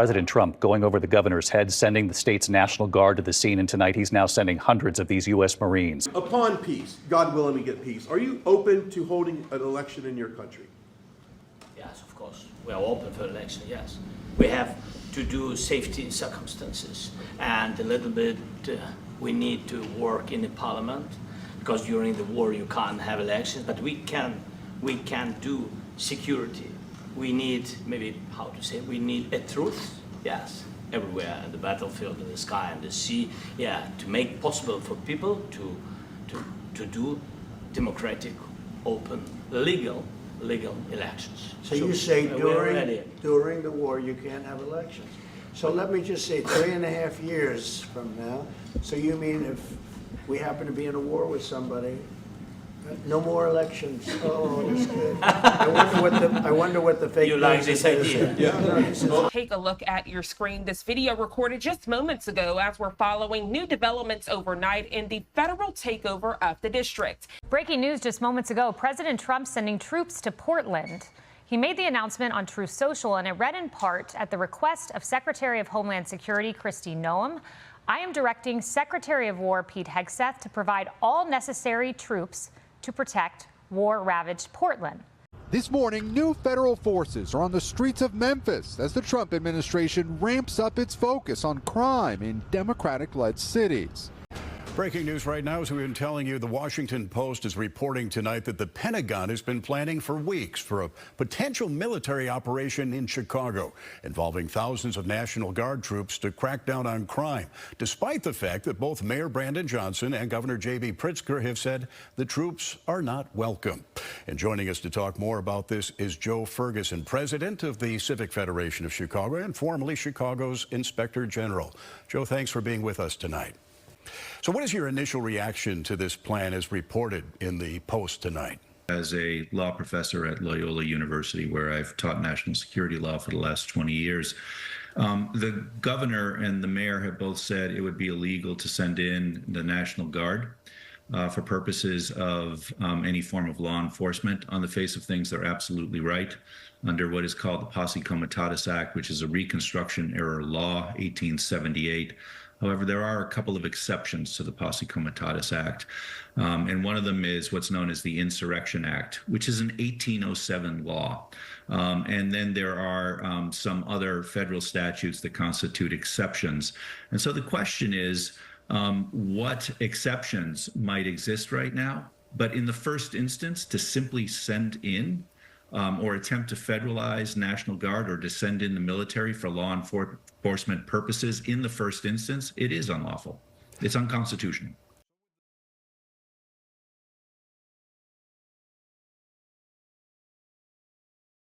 President Trump going over the governor's head, sending the state's National Guard to the scene, and tonight he's now sending hundreds of these U.S. Marines. Upon peace, God willing we get peace, are you open to holding an election in your country? Yes, of course. We are open for election, yes. We have to do safety circumstances, and a little bit we need to work in the parliament, because during the war you can't have elections, but we can do security. We need, we need a truth, yes, everywhere, in the battlefield, in the sky, in the sea, yeah, to make possible for people to do democratic, open, legal elections. So you say during the war you can't have elections. So let me just say 3.5 years from now, so you mean if we happen to be in a war with somebody, no more elections? Oh, that's good. I wonder what the fake you like this idea? Yeah. Take a look at your screen. This video recorded just moments ago as we're following new developments overnight in the federal takeover of the district. Breaking news just moments ago, President Trump sending troops to Portland. He made the announcement on Truth Social, and it read in part at the request of Secretary of Homeland Security Kristi Noem. I am directing Secretary of War Pete Hegseth to provide all necessary troops to protect war-ravaged Portland. This morning, new federal forces are on the streets of Memphis as the Trump administration ramps up its focus on crime in Democratic-led cities. Breaking news right now, as we've been telling you, the Washington Post is reporting tonight that the Pentagon has been planning for weeks for a potential military operation in Chicago involving thousands of National Guard troops to crack down on crime, despite the fact that both Mayor Brandon Johnson and Governor J.B. Pritzker have said the troops are not welcome. And joining us to talk more about this is Joe Ferguson, president of the Civic Federation of Chicago and formerly Chicago's Inspector General. Joe, thanks for being with us tonight. So what is your initial reaction to this plan as reported in the Post tonight? As a law professor at Loyola University, where I've taught national security law for the last 20 years, the governor and the mayor have both said it would be illegal to send in the National Guard for purposes of any form of law enforcement. On the face of things, they're absolutely right. Under what is called the Posse Comitatus Act, which is a Reconstruction era law, 1878. However, there are a couple of exceptions to the Posse Comitatus Act, and one of them is what's known as the Insurrection Act, which is an 1807 law. And then there are some other federal statutes that constitute exceptions. And so the question is, what exceptions might exist right now? But in the first instance, to simply send in or attempt to federalize National Guard or to send in the military for law enforcement purposes in the first instance, it is unlawful. It's unconstitutional.